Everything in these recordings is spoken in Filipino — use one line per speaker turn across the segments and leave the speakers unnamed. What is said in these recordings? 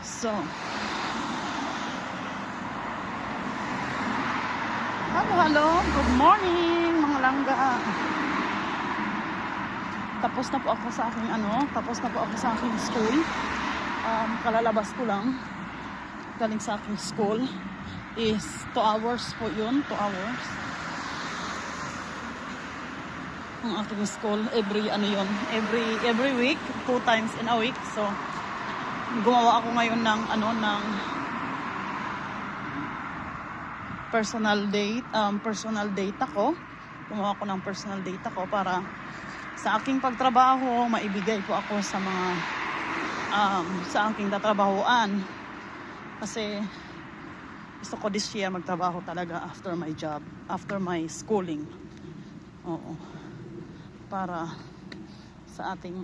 So, hello, good morning mga langga. Tapos na po ako sa aking school. Kalalabas ko lang. Galing sa aking school is 2 hours po yun, 2 hours. Ang aking school, every week, 2 times in a week. So, gumawa ako ngayon ng personal data ko. Gumawa ko ng personal data ko para sa aking pagtrabaho, maibigay po ako sa mga sa aking tatrabahoan. Kasi gusto ko this year magtrabaho talaga after my job, after my schooling. Oo. Para sa ating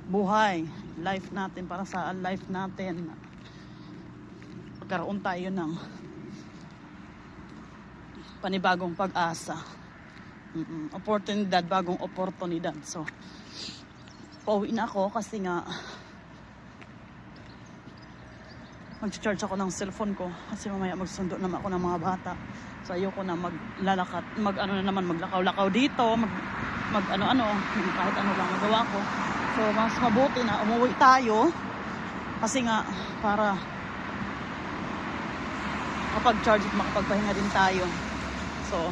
buhay, life natin, para sa life natin magkaroon tayo ng panibagong pag-asa, bagong oportunidad. So pauwi na ako kasi nga mag-charge ako ng cellphone ko kasi mamaya magsundo naman ako ng mga bata. So ayoko na maglakaw-lakaw dito, kahit ano lang magawa ko. So mas mabuti na umuwi tayo kasi nga para makapag-charge at makapagpahinga din tayo. So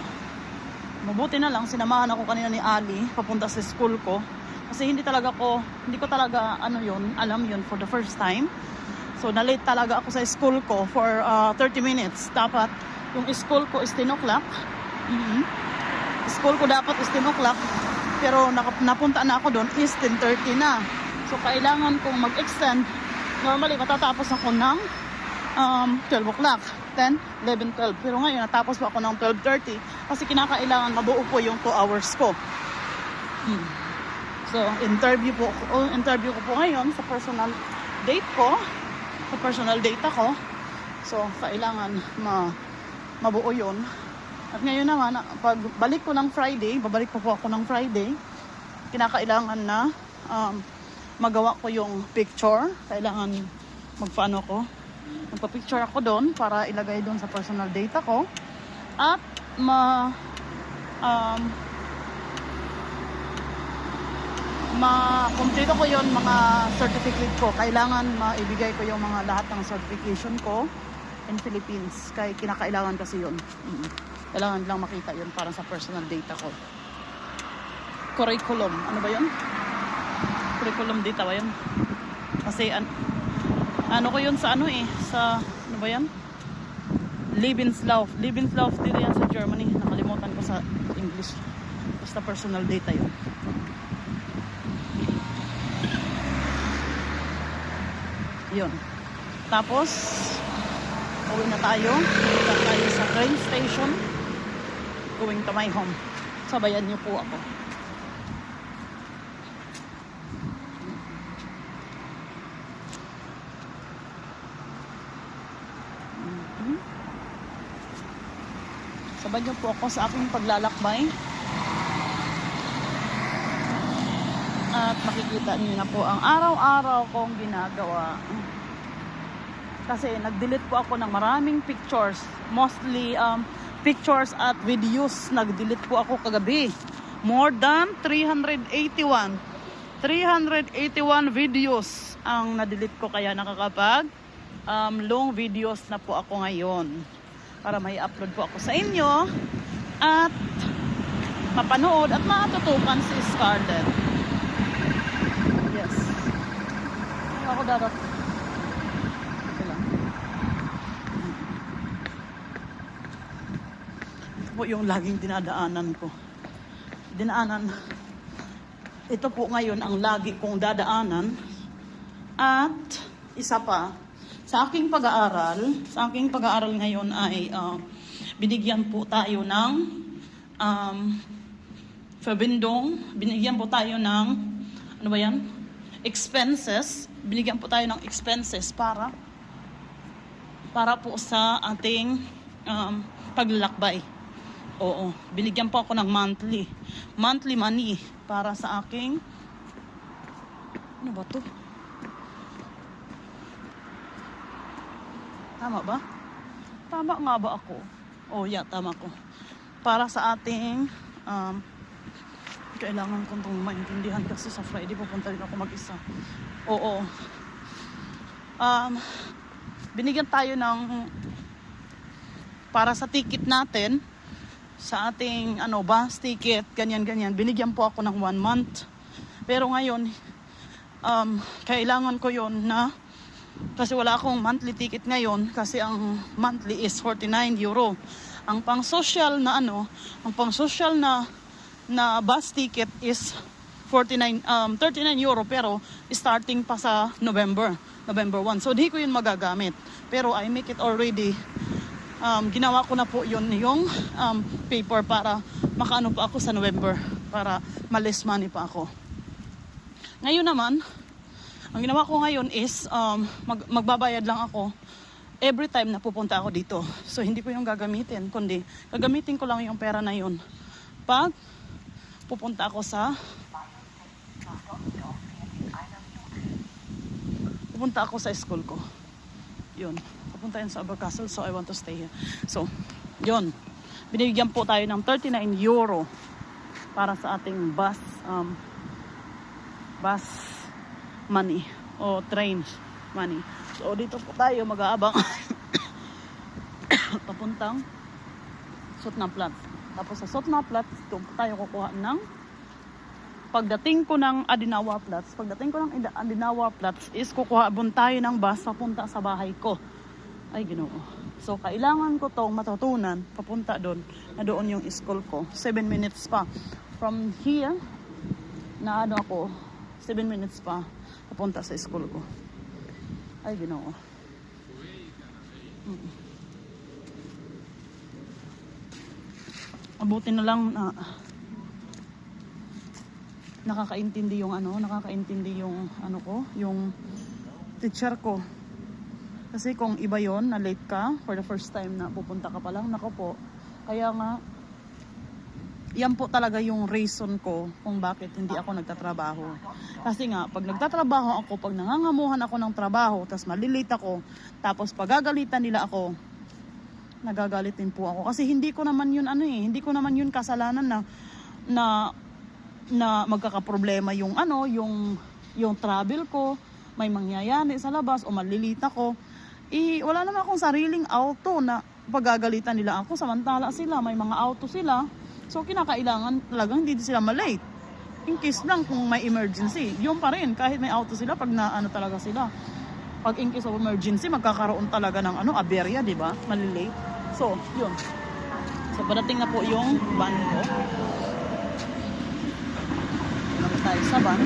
mabuti na lang sinamahan ako kanina ni Ali papunta sa school ko kasi hindi ko talaga alam yun for the first time. So na-late talaga ako sa school ko for 30 minutes. Dapat yung school ko is 10 o'clock. School ko dapat is 10 o'clock. Pero napunta na ako doon is 10:30 na. So kailangan kong mag-extend. Normally matatapos ako ng 12 o'clock. 10, 11, 12. Pero ngayon natapos pa ako ng 12:30 kasi kinakailangan mabuo po yung 2 hours ko. So interview ko po ngayon sa personal data ko. So kailangan mabuo yun. At ngayon naman, pag balik ko ng Friday, babalik pa po ako ng Friday, kinakailangan na magawa ko yung picture. Kailangan magpa-picture ako doon para ilagay doon sa personal data ko. At ma-complete ko yon mga certificate ko. Kailangan maibigay ko yung mga lahat ng certification ko in Philippines. Kaya kinakailangan kasi yun. Kailangan lang makita yun para sa personal data ko. Curriculum. Ano ba yun? Curriculum data ba yun? Kasi ko yun sa sa ano ba yan? Lebenslauf dito yan sa Germany. Nakalimutan ko sa English. Basta personal data yun. Yun. Tapos uwi na tayo. Punta tayo sa train station. Going to my home. Sabayan niyo po ako. Sabayan niyo po ako sa aking paglalakbay. At makikita niyo na po ang araw-araw kong ginagawa. Kasi nag-delete po ako ng maraming pictures. Mostly pictures at videos. Nag-delete po ako kagabi. More than 381 videos ang na-delete ko. Kaya nakakapag long videos na po ako ngayon. Para may upload po ako sa inyo. At mapanood at matutukan si Scarlett. Yes. Ako dapat. Okay lang. Ito po yung laging dinadaanan ko. Ito po ngayon ang lagi kong dadaanan. At isa pa, sa aking pag-aaral ngayon ay binigyan po tayo ng binigyan po tayo ng expenses. Binigyan po tayo ng expenses para po sa ating paglalakbay. Oo, binigyan po ako ng monthly money para sa aking Tama ba? Tama nga ba ako? Oh, yeah, tama ko. Para sa ating kailangan kong itong maintindihan kasi sa Friday pupunta rin ako mag-isa. Oo. Binigyan tayo ng para sa ticket natin sa ating bus ticket, ganyan. Binigyan po ako ng 1 month. Pero ngayon, kailangan ko yon na kasi wala akong monthly ticket ngayon kasi ang monthly is 49 euro. Ang pang-social na ang pang-social na bus ticket is 39 euro pero starting pa sa November 1. So di ko yun magagamit. Pero I make it already. Ginawa ko na po yun yung paper para makaano pa ako sa November para ma-less money pa ako. Ngayon naman, ang ginawa ko ngayon is magbabayad lang ako every time na pupunta ako dito. So hindi ko yung gagamitin, kundi gagamitin ko lang yung pera na yun pag pupunta ako sa school ko. Yun, pupunta yun sa Abercastle, so I want to stay here. So, yun, binibigyan po tayo ng 39 euro para sa ating bus money o train money. So dito po tayo mag-aabang papuntang Sotnaplatz. Tapos sa Sotnaplatz doon po tayo kukuha ng pagdating ko ng Adenauer Platz is kukuha tayo ng bus papunta sa bahay ko. Ay Ginoo. So kailangan ko tong matutunan papunta doon na doon yung school ko. 7 minutes pa from here na ako 7 minutes pa papunta sa school ko. Ay, Ginoo. Abuti na lang na nakakaintindi yung yung teacher ko. Kasi kung iba yon na late ka for the first time na pupunta ka pa lang, nako po. Kaya nga yan po talaga yung reason ko kung bakit hindi ako nagtatrabaho. Kasi nga, pag nagtatrabaho ako, pag nangangamuhan ako ng trabaho, tapos malilate ako, tapos pagagalitan nila ako, nagagalitin po ako. Kasi hindi ko naman yun hindi ko naman yun kasalanan na magkakaproblema yung travel ko, may mangyayari sa labas o malilita ko. Wala naman akong sariling auto na pagagalitan nila ako, samantala sila, may mga auto sila. So, kinakailangan talagang hindi sila malate. In case lang kung may emergency, yun pa rin. Kahit may auto sila, pag talaga sila. Pag in case of emergency, magkakaroon talaga ng aberya, di ba? Malilate. So, yun. So, padating na po yung van ko. Namin tayo sa van.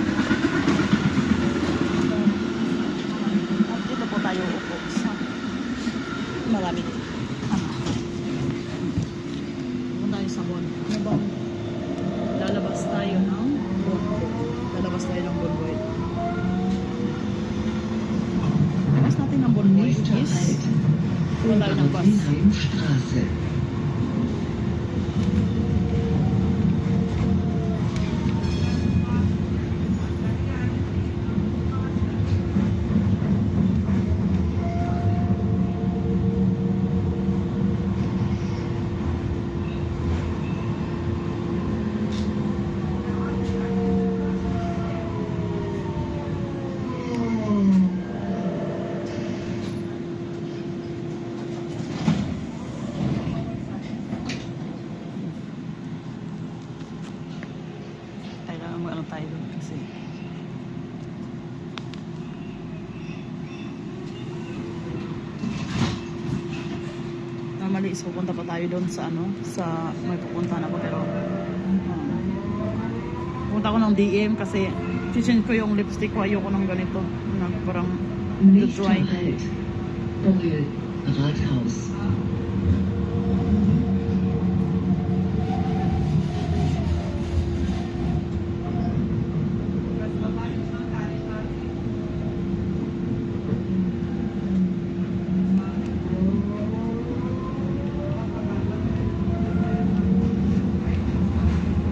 At dito po tayo upo sa malamig. Sa Bonboy. Lalabas tayo ng Bonboy. Labas natin ng Bonboy is wala tayo ng bus. Tayo doon kasi normally is pupunta pa tayo doon sa may pupunta na ako pero pupunta ko ng DM kasi change ko yung lipstick ko, ayoko ng ganito na parang dry. Rathaus.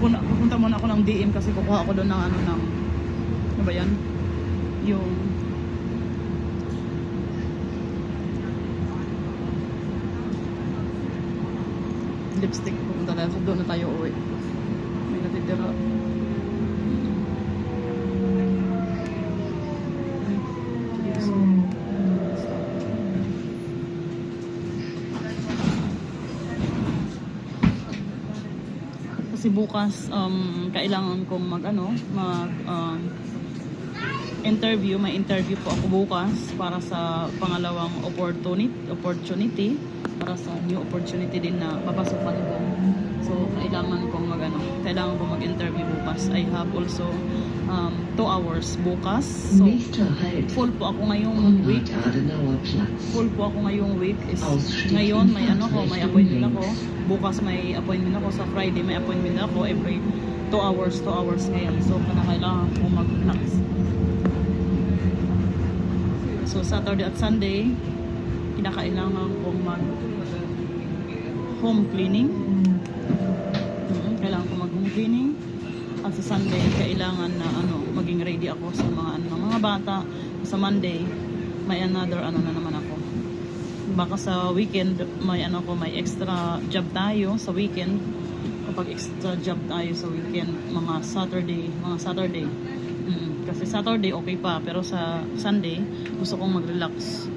Pupunta muna ako ng DM kasi kukuha ako doon ng ano ba yan? Yung lipstick. Pupunta tayo. So doon na tayo uwi. May natitira. Kasi bukas kailangan kong mag interview. May interview po ako bukas para sa pangalawang opportunity para sa new opportunity din na papasukan ko. So kailangan kong mag-interview bukas. I have also 2 hours bukas. So full po ako ngayong week. Ngayon may may appointment ako. Bukas may appointment ako. Sa Friday may appointment ako. Every 2 hours ngayon. So kailangan ko mag-relax. So Saturday at Sunday kinakailangan kong mag home cleaning. Kailangan ko mag home cleaning. At sa Sunday kailangan na maging ready ako sa mga bata. Sa Monday may another na naman ako. Baka sa weekend may extra job tayo sa weekend. Kapag extra job tayo sa weekend, mga Saturday. Kasi Saturday okay pa, pero sa Sunday gusto kong mag-relax.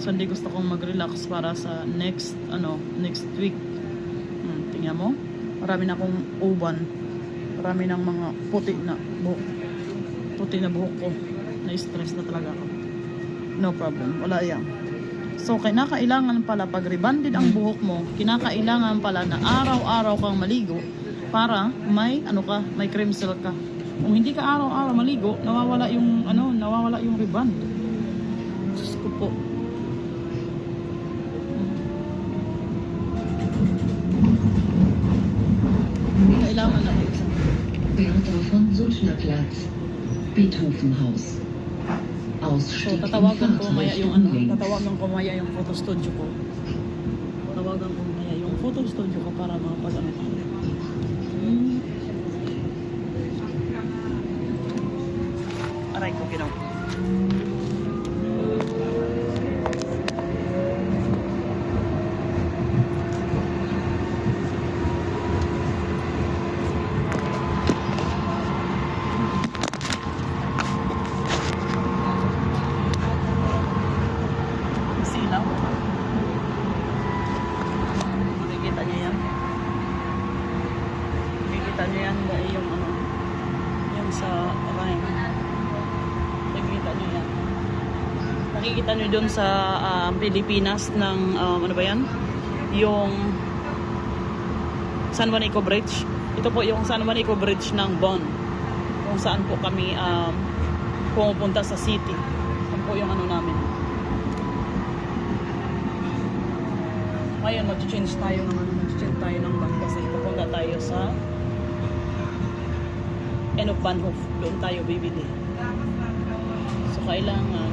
Sunday gusto kong mag-relax para sa next week. Tingnan mo, marami na akong uban. Marami ng mga puti na buhok ko. Na-stress na talaga ako. No problem, wala yan. So kinakailangan pala pag rebonded ang buhok mo, kinakailangan pala na araw-araw kang maligo para may cream silk ka. Kung hindi ka araw-araw maligo, nawawala yung rebond. Diyos ko po. Kailangan na ito.
Bertha von Suttnerplatz, Beethovenhaus.
So tatawagan ko maya yung photo studio ko. Para mapag-ano. Aray ko ginawa. Silaw. Makikita niyo yan. Yung sa Rhine. Nakikita nyo doon sa Pilipinas ng yung San Juanico Bridge. Ito po yung San Juanico Bridge ng Bonn, kung saan po kami pumupunta sa city. Yan po yung namin. Ngayon mag-change tayo ng bus kasi pupunta tayo sa Bahnhof. Doon tayo bibili. So kailangan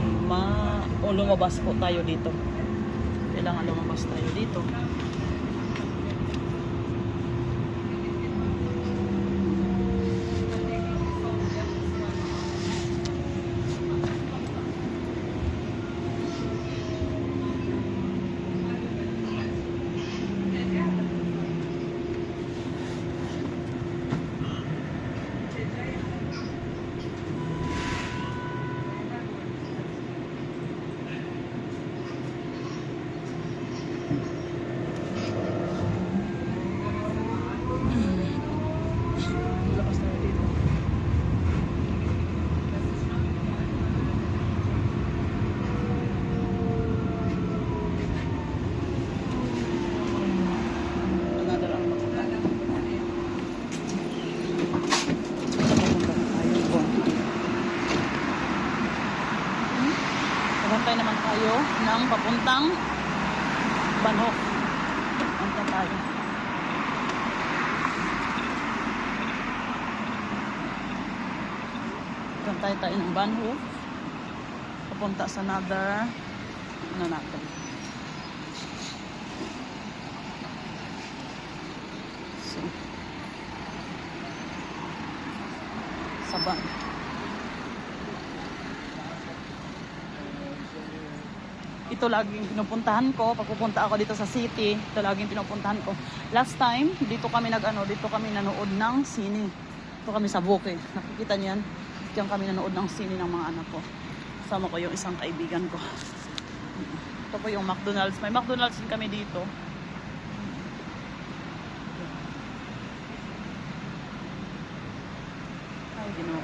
lumabas po tayo dito. Sakay naman tayo ng papuntang Bahnhof. Punta tayo. Punta tayo ng Bahnhof. Papunta sa another natin. So, sa Bahnhof. ito laging pinupuntahan ko. Pag pupunta ako dito sa city, ito laging pinupuntahan ko. Last time, dito kami dito kami nanood ng sine. Ito kami sa Bukid. Nakikita niyan, diyan kami nanood ng sine ng mga anak ko. Kasama ko yung isang kaibigan ko. Ito po yung McDonald's. May McDonald's din kami dito. Ay, Ginoo.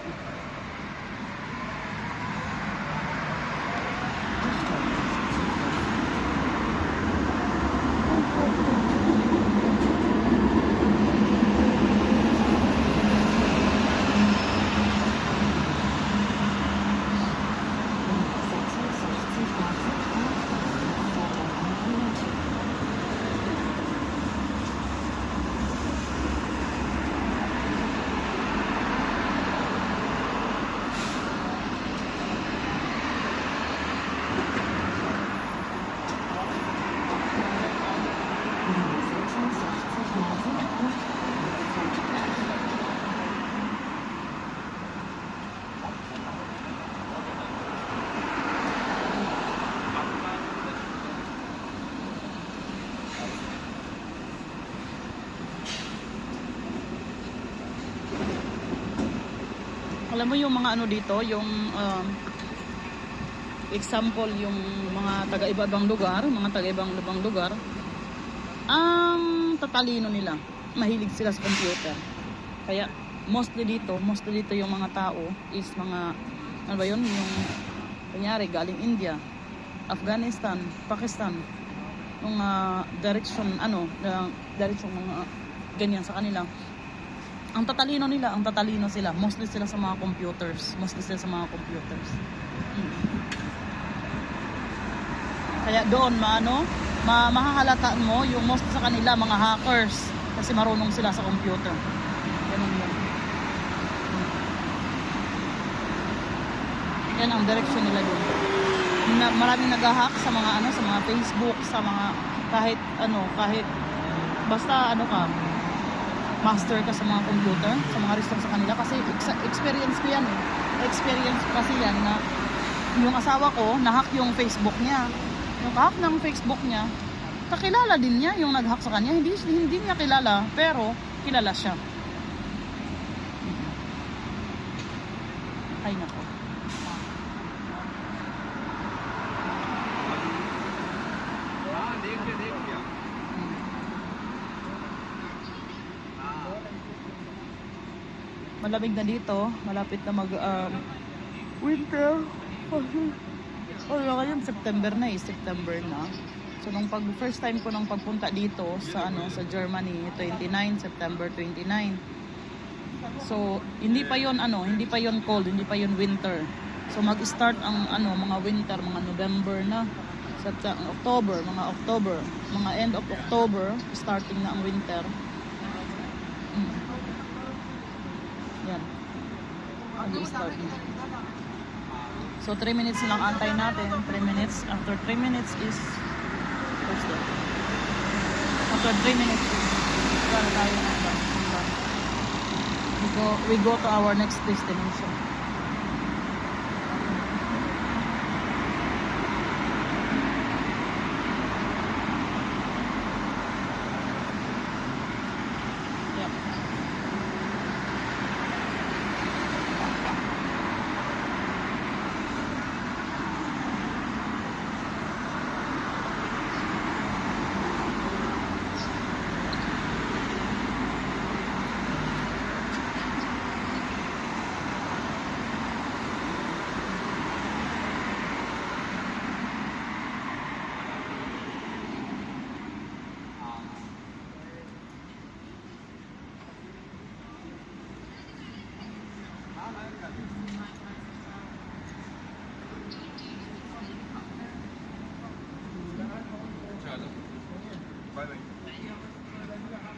Alam mo yung mga ano dito, yung example, yung mga taga-ibang lugar, ang tatalino nila. Mahilig sila sa computer. Kaya mostly dito yung mga tao is mga, ano ba yun, yung kunyari galing India, Afghanistan, Pakistan, yung direction mga ganyan sa kanila. Ang tatalino sila. Mostly sila sa mga computers. Kaya doon, mahahalataan mo yung most sa kanila, mga hackers. Kasi marunong sila sa computer. Ganun yun. Yan ang direction nila doon. Maraming nag-hack sa mga sa mga Facebook, sa mga kahit basta master ka sa mga computer, sa mga restore sa kanila, kasi experience ko yan kasi yan na yung asawa ko nahack yung Facebook niya. Yung hack ng Facebook niya, kakilala din niya yung nag-hack sa kanya. Hindi niya kilala, pero kilala siya. Ay nako. Malamig na dito, malapit na winter. Ngayon September na. So nung first time ko nung pagpunta dito sa Germany, September 29. So hindi pa yon cold, hindi pa yon winter. So mag-start ang mga winter, mga November na, October, mga end of October, starting na ang winter. Yan. Mag-start na. So 3 minutes lang antay natin. 3 minutes. After 3 minutes is after 3 minutes tayo we go to our next destination.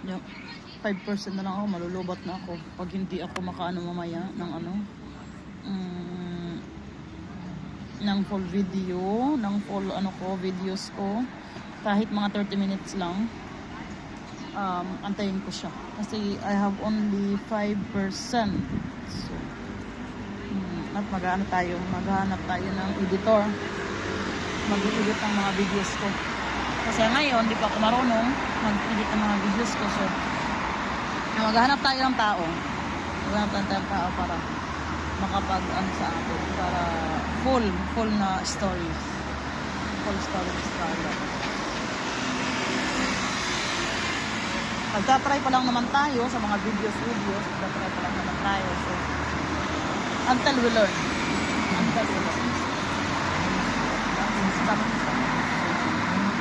Yep. 5% na lang ako, malulubat na ako pag hindi ako makaano mamaya ng ng full video, ng full videos ko, kahit mga 30 minutes lang. Antayin ko siya kasi I have only 5%. So at maghanap tayo ng editor mag-edit ng mga videos ko. Kasi ngayon, di pa ako marunong mag-edit ng mga videos ko. So, maghanap tayo ng tao. Maghanap tayo ng tao para makapag-ano sa akin. Para full na stories. Full stories tayo. Magta-try pa lang naman tayo sa mga videos. Magta-try pa lang naman tayo. So, until we learn. Until we learn.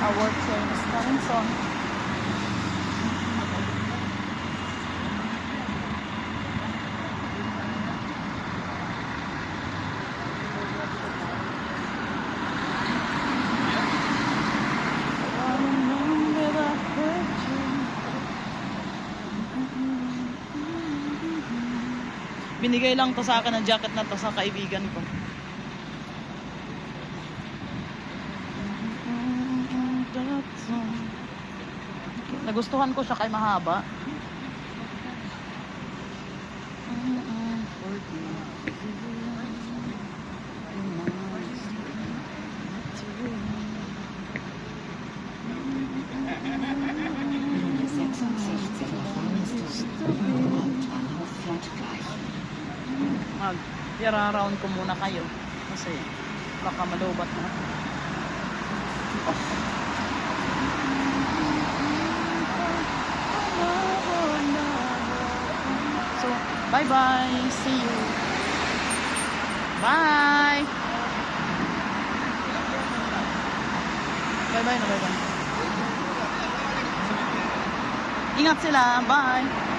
Our train is coming soon. Binigay lang to sa akin ng jacket na to sa kaibigan ko. Nagustuhan ko siya kay mahaba.
Linie 66 erfahren ist es. Hauptbahnhof Flottgleich.
Mag-round ko muna kayo kasi baka malubat na. So, bye-bye. See you. Bye. Bye-bye na, bye-bye. Ingat sila. Bye.